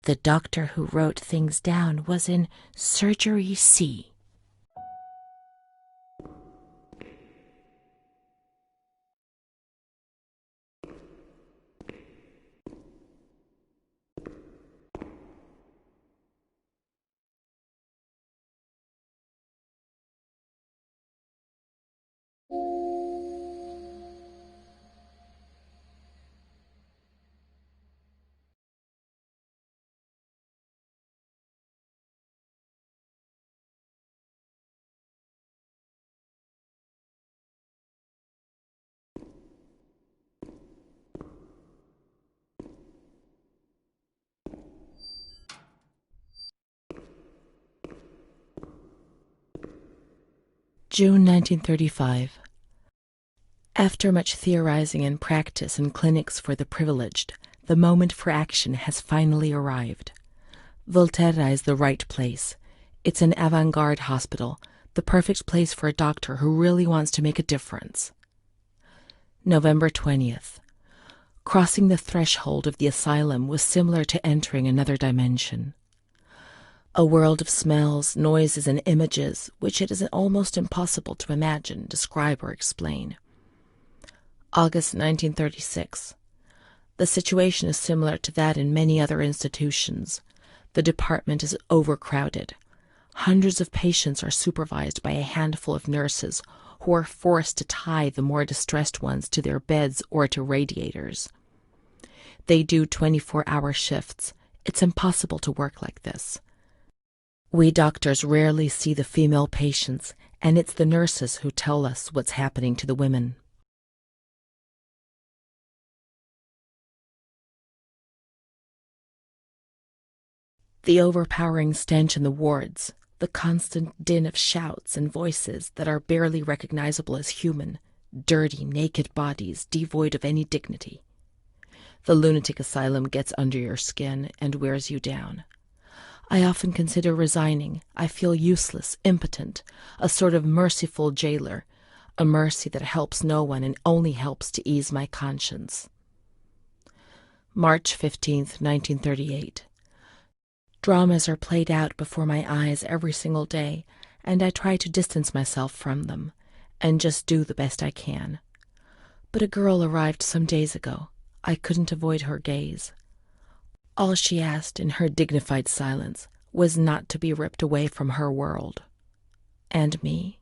The doctor who wrote things down was in Surgery C. June 1935. After much theorizing and practice in clinics for the privileged, the moment for action has finally arrived. Volterra is the right place. It's an avant-garde hospital, the perfect place for a doctor who really wants to make a difference. November 20th. Crossing the threshold of the asylum was similar to entering another dimension. A world of smells, noises, and images which it is almost impossible to imagine, describe, or explain. August 1936. The situation is similar to that in many other institutions. The department is overcrowded. Hundreds of patients are supervised by a handful of nurses who are forced to tie the more distressed ones to their beds or to radiators. They do 24-hour shifts. It's impossible to work like this. We doctors rarely see the female patients, and it's the nurses who tell us what's happening to the women. The overpowering stench in the wards, the constant din of shouts and voices that are barely recognizable as human, dirty, naked bodies devoid of any dignity. The lunatic asylum gets under your skin and wears you down. I often consider resigning. I feel useless, impotent, a sort of merciful jailer, a mercy that helps no one and only helps to ease my conscience. March 15th, 1938. Dramas are played out before my eyes every single day, and I try to distance myself from them and just do the best I can. But a girl arrived some days ago. I couldn't avoid her gaze. All she asked in her dignified silence was not to be ripped away from her world. And me.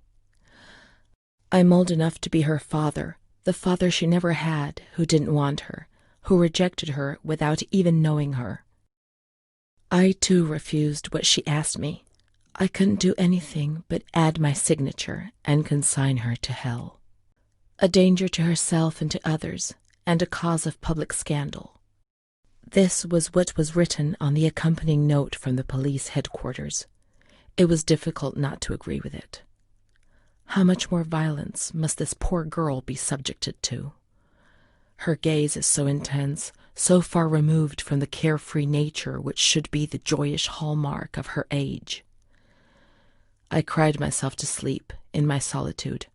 I'm old enough to be her father, the father she never had, who didn't want her, who rejected her without even knowing her. I, too, refused what she asked me. I couldn't do anything but add my signature and consign her to hell. A danger to herself and to others, and a cause of public scandal. This was what was written on the accompanying note from the police headquarters. It was difficult not to agree with it. How much more violence must this poor girl be subjected to? Her gaze is so intense, so far removed from the carefree nature which should be the joyous hallmark of her age. I cried myself to sleep in my solitude.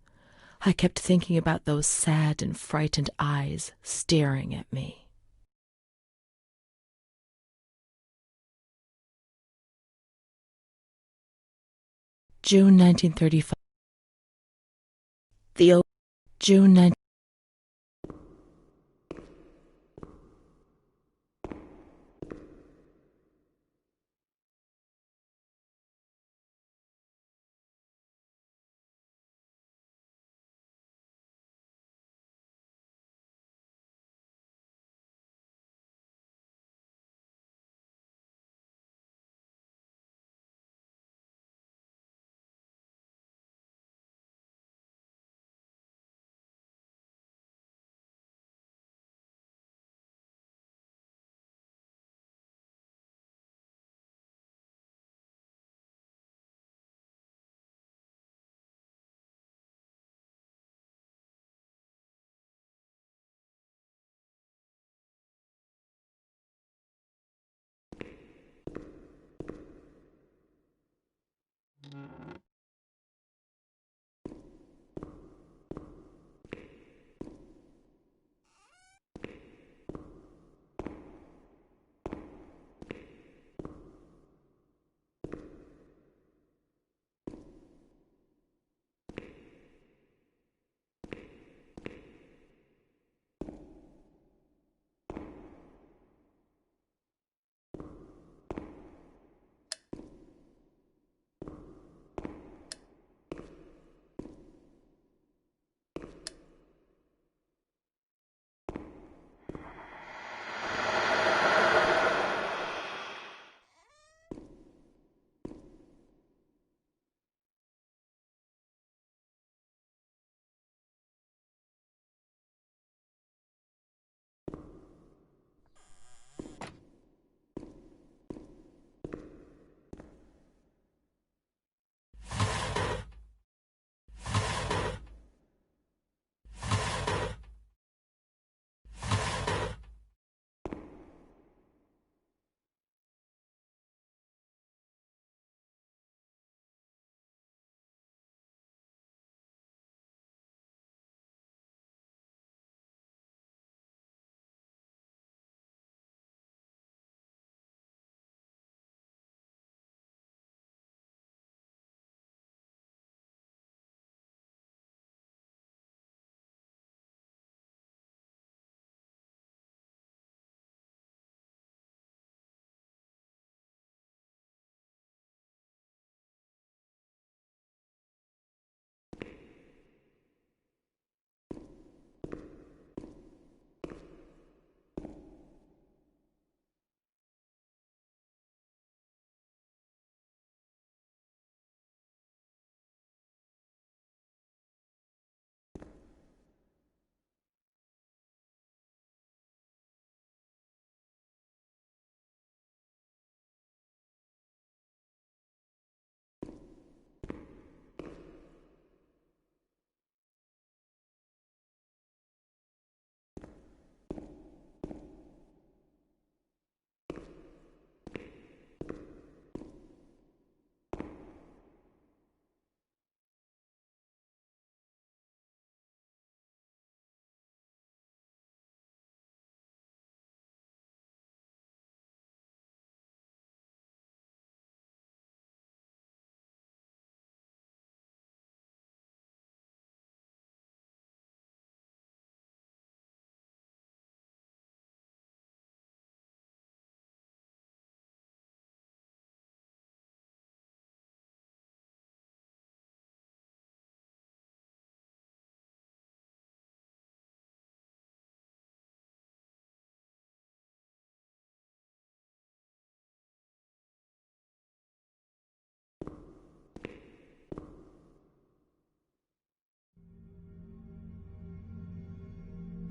I kept thinking about those sad and frightened eyes staring at me. June 1935. June 19.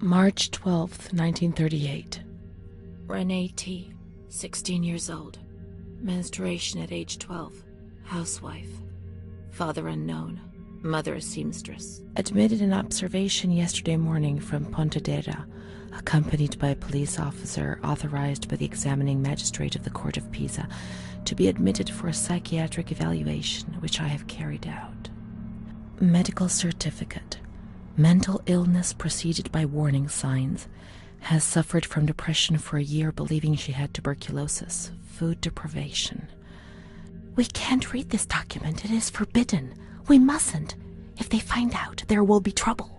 March 12th, 1938. Renee T., 16 years old. Menstruation at age 12. Housewife. Father unknown. Mother a seamstress. Admitted in observation yesterday morning from Pontedera, accompanied by a police officer authorized by the examining magistrate of the Court of Pisa to be admitted for a psychiatric evaluation, which I have carried out. Medical certificate. Mental illness preceded by warning signs. Has suffered from depression for a year, believing she had tuberculosis. Food deprivation. We can't read this document. It is forbidden. We mustn't. If they find out, there will be trouble.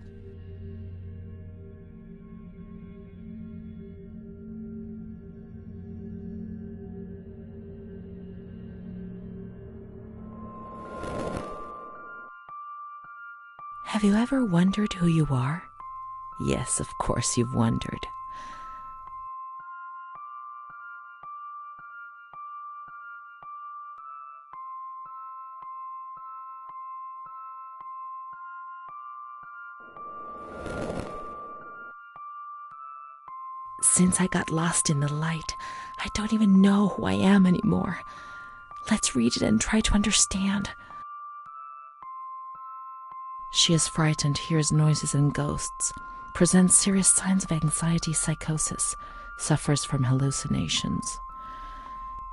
Have you ever wondered who you are? Yes, of course you've wondered. Since I got lost in the light, I don't even know who I am anymore. Let's read it and try to understand. She is frightened, hears noises and ghosts, presents serious signs of anxiety psychosis, suffers from hallucinations.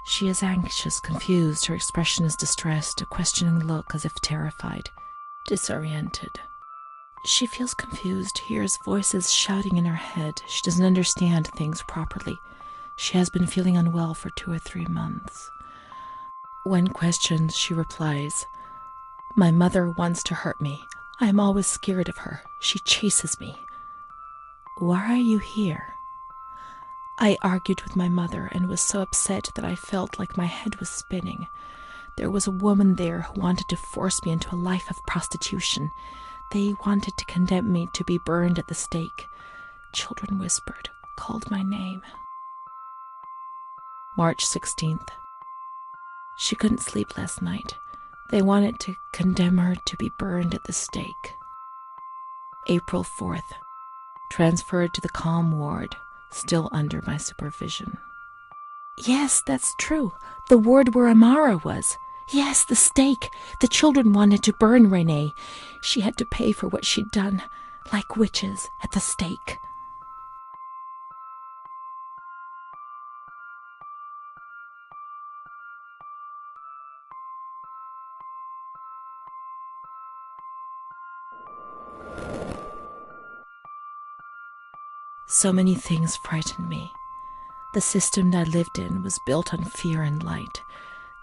She is anxious, confused, her expression is distressed, a questioning look as if terrified, disoriented. She feels confused, hears voices shouting in her head. She doesn't understand things properly. She has been feeling unwell for 2 or 3 months. When questioned, she replies, "My mother wants to hurt me. I am always scared of her. She chases me." Why are you here? I argued with my mother and was so upset that I felt like my head was spinning. There was a woman there who wanted to force me into a life of prostitution. They wanted to condemn me to be burned at the stake. Children whispered, called my name. March 16th. She couldn't sleep last night. They wanted to condemn her to be burned at the stake. April 4th. Transferred to the calm ward, still under my supervision. Yes, that's true. The ward where Amara was. Yes, the stake. The children wanted to burn Renee. She had to pay for what she'd done, like witches at the stake. So many things frightened me. The system that I lived in was built on fear and light.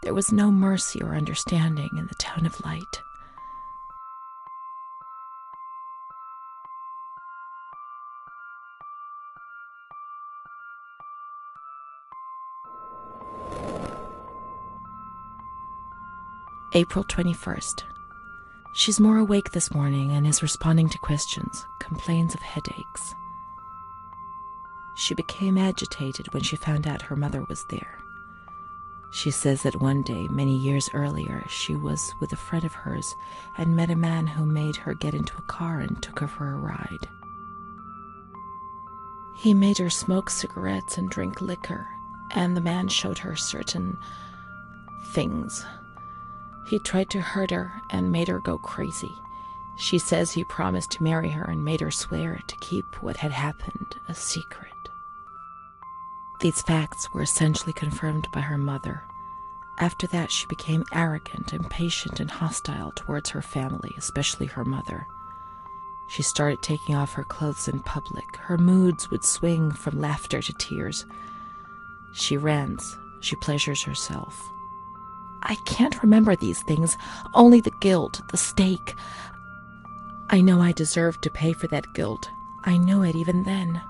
There was no mercy or understanding in the town of light. April 21st. She's more awake this morning and is responding to questions, complains of headaches. She became agitated when she found out her mother was there. She says that one day, many years earlier, she was with a friend of hers and met a man who made her get into a car and took her for a ride. He made her smoke cigarettes and drink liquor, and the man showed her certain things. He tried to hurt her and made her go crazy. She says he promised to marry her and made her swear to keep what had happened a secret. These facts were essentially confirmed by her mother. After that, she became arrogant, impatient, and hostile towards her family, especially her mother. She started taking off her clothes in public. Her moods would swing from laughter to tears. She rants. She pleasures herself. I can't remember these things, only the guilt, the stake. I know I deserved to pay for that guilt. I knew it even then.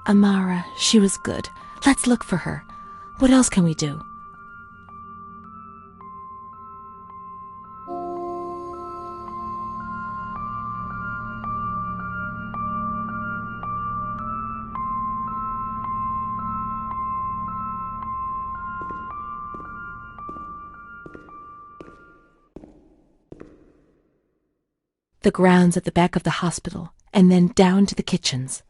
Amara, she was good. Let's look for her. What else can we do? the grounds at the back of the hospital, and then down to the kitchens.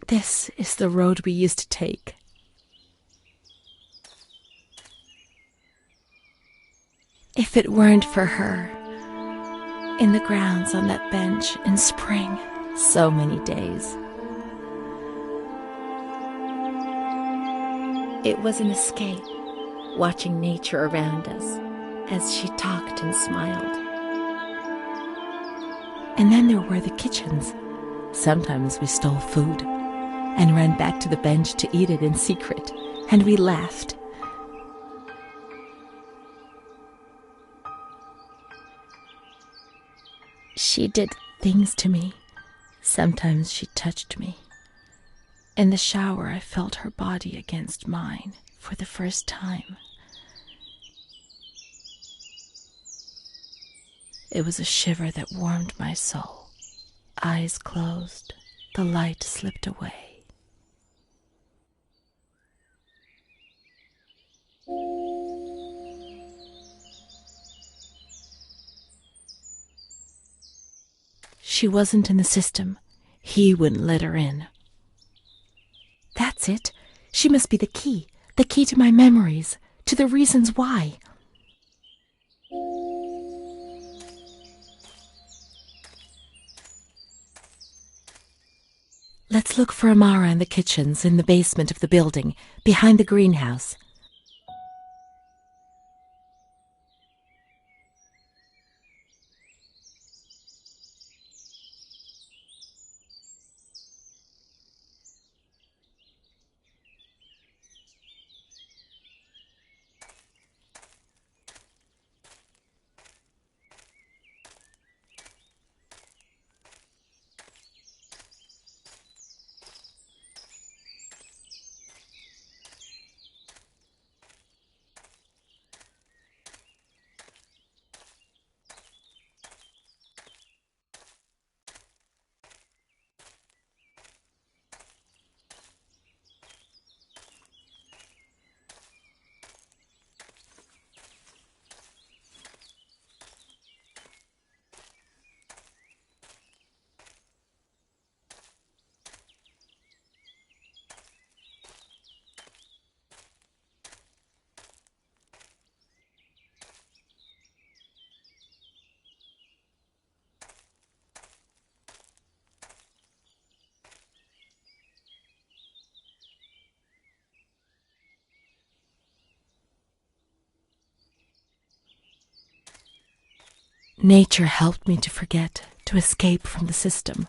This is the road we used to take. If it weren't for her, in the grounds on that bench in spring, so many days. It was an escape, watching nature around us as she talked and smiled. And then there were the kitchens. Sometimes we stole food and ran back to the bench to eat it in secret, and we laughed. She did things to me. Sometimes she touched me. In the shower, I felt her body against mine for the first time. It was a shiver that warmed my soul. Eyes closed, the light slipped away. She wasn't in the system. He wouldn't let her in. That's it. She must be the key to my memories, to the reasons why. Let's look for Amara in the kitchens in the basement of the building, behind the greenhouse. Nature helped me to forget, to escape from the system.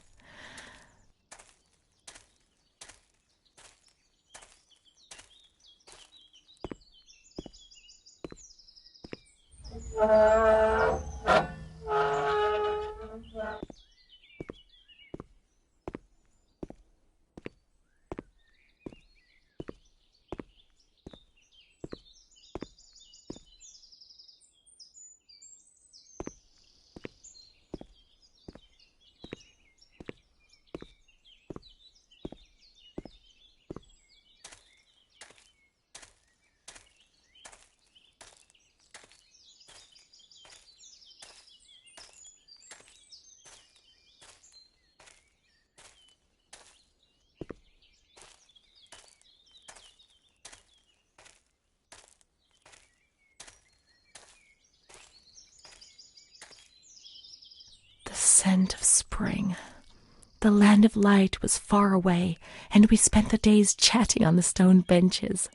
scent of spring. The land of light was far away, and we spent the days chatting on the stone benches.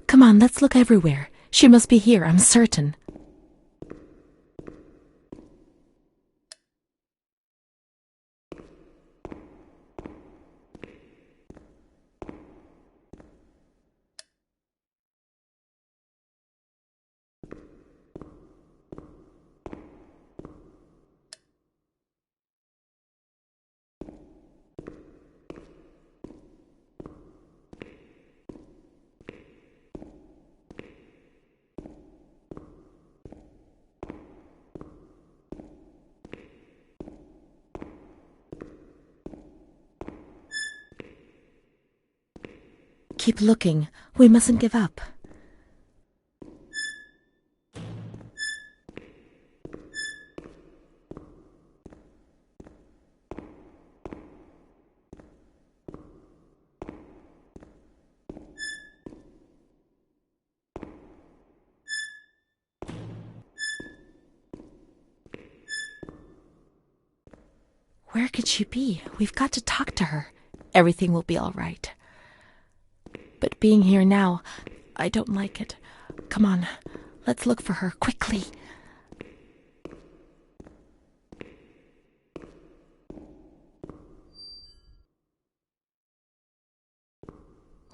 Come on, let's look everywhere. She must be here, I'm certain. Keep looking. We mustn't give up. Where could she be? We've got to talk to her. Everything will be all right. But being here now, I don't like it. Come on, let's look for her, quickly.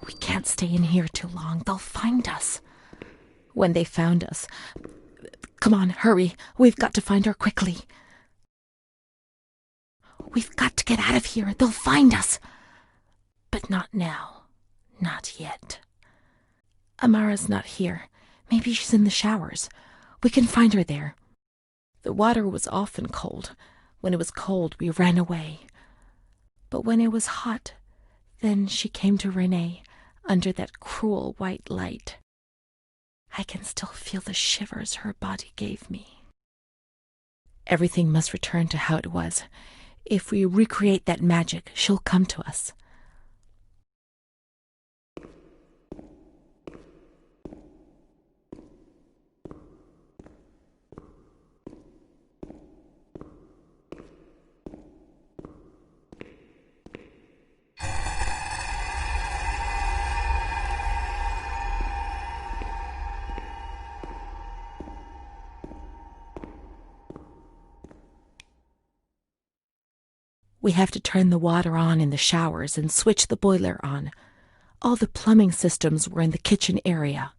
We can't stay in here too long. They'll find us. When they found us... Come on, hurry. We've got to find her quickly. We've got to get out of here. They'll find us. But not now. Not yet. Amara's not here. Maybe she's in the showers. We can find her there. The water was often cold. When it was cold, we ran away. But when it was hot, then she came to Renee under that cruel white light. I can still feel the shivers her body gave me. Everything must return to how it was. If we recreate that magic, she'll come to us. We have to turn the water on in the showers and switch the boiler on. All the plumbing systems were in the kitchen area.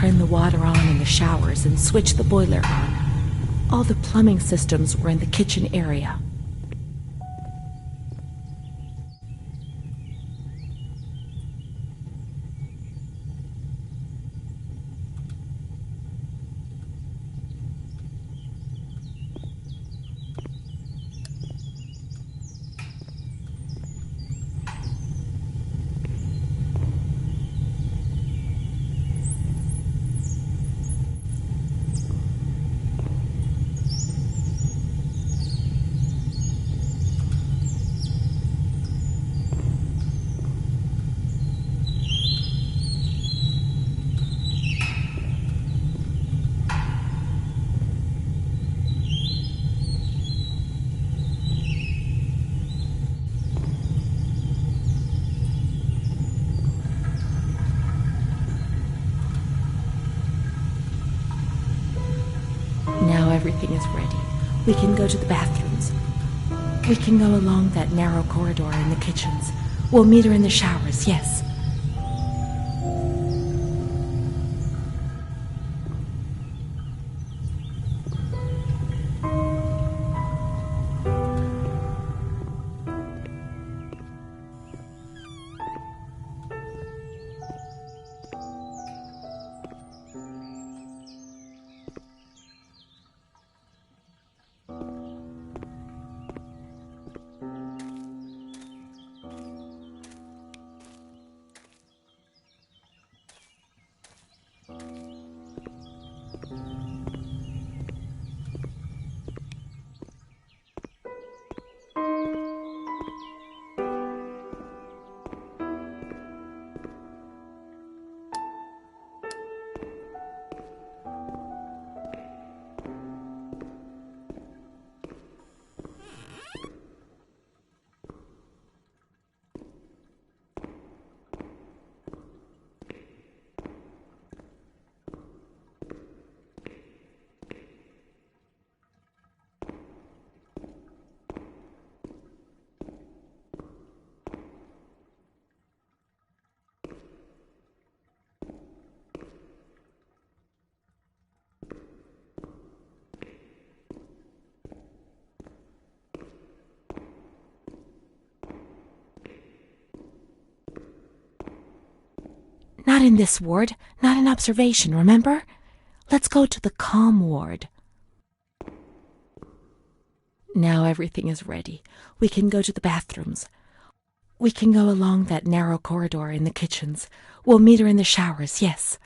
turn the water on in the showers and switch the boiler on. All the plumbing systems were in the kitchen area. Now everything is ready. We can go to the bathrooms. We can go along that narrow corridor in the kitchens. We'll meet her in the showers, yes. Not in this ward, not in observation, remember? Let's go to the calm ward. Now everything is ready. We can go to the bathrooms. We can go along that narrow corridor in the kitchens. We'll meet her in the showers, yes.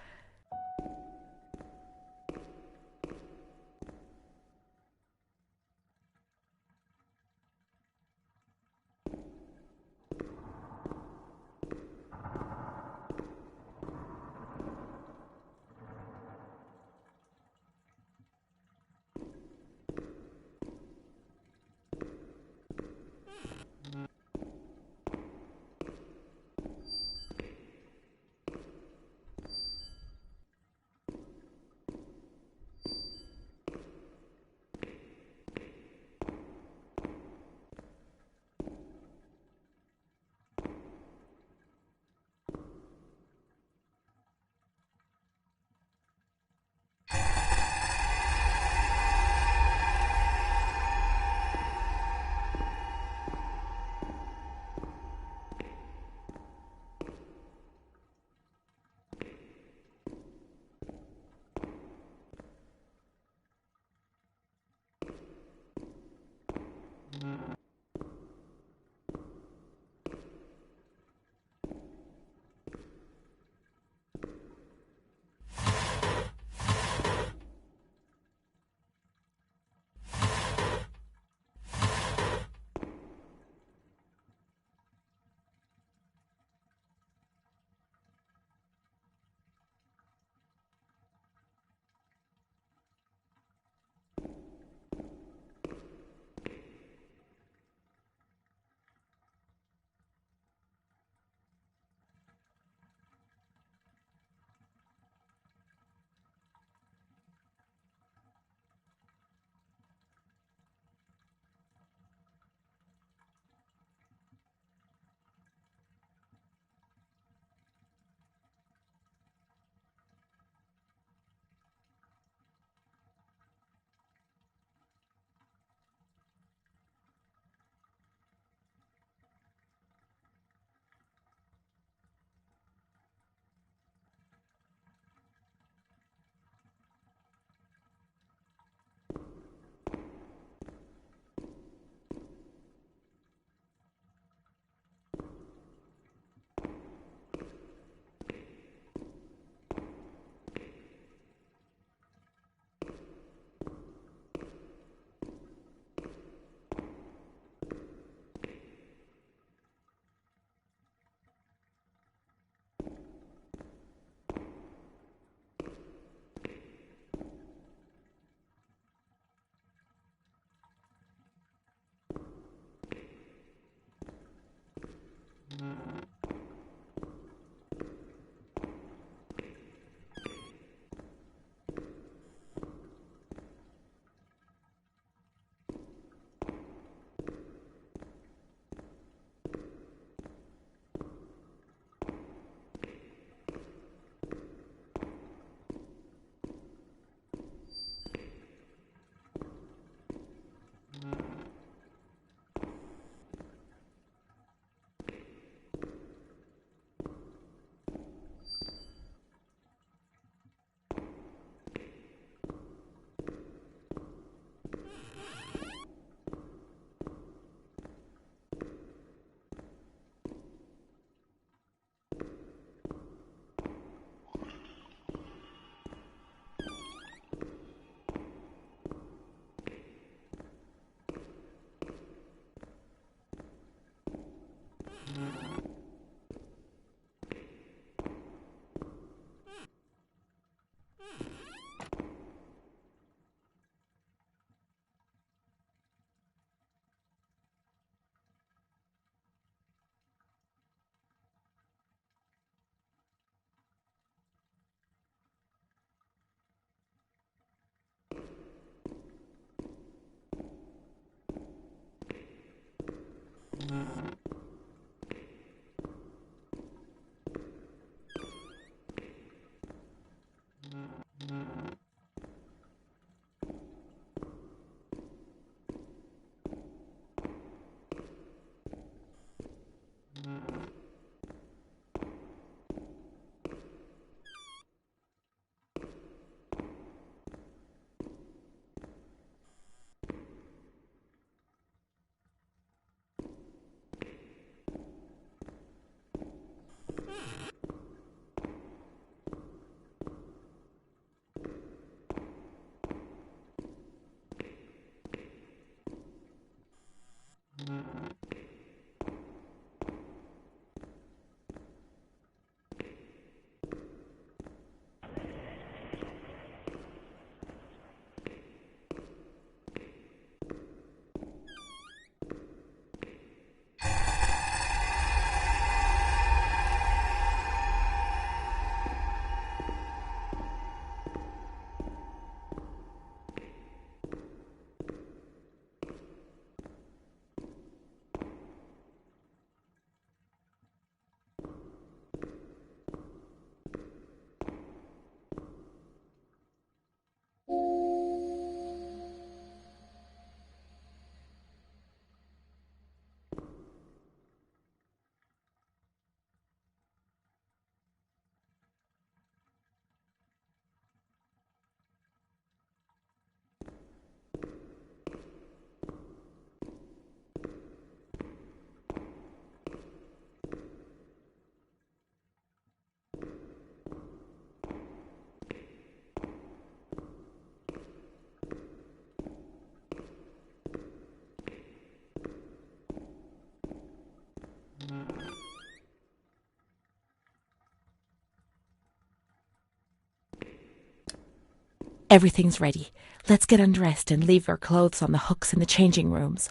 Everything's ready. Let's get undressed and leave our clothes on the hooks in the changing rooms.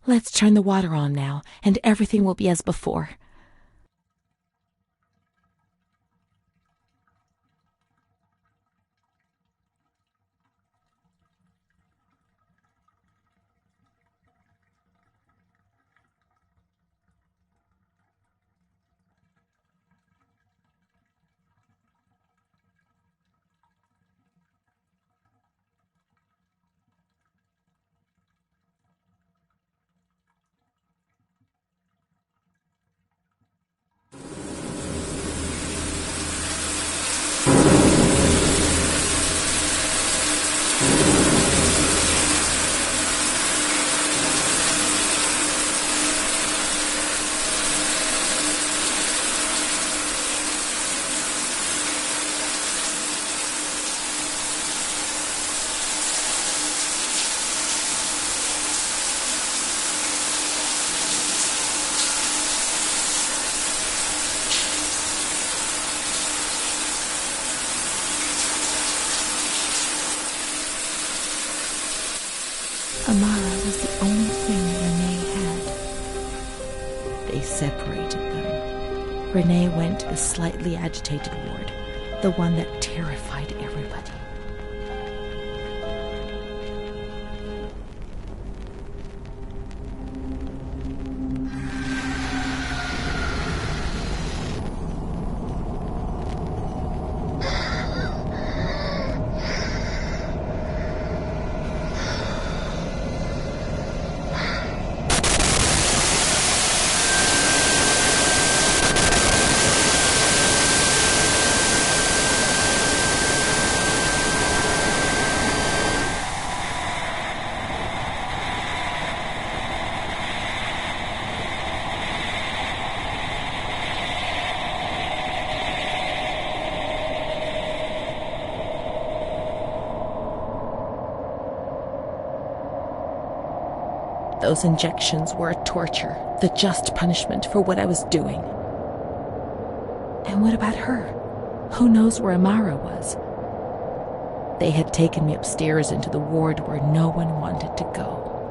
Let's turn the water on now, and everything will be as before. Amara was the only thing Renee had. They separated them. Renee went to the slightly agitated ward, the one that terrified everybody. those injections were a torture, the just punishment for what I was doing. And what about her? Who knows where Amara was? They had taken me upstairs into the ward where no one wanted to go.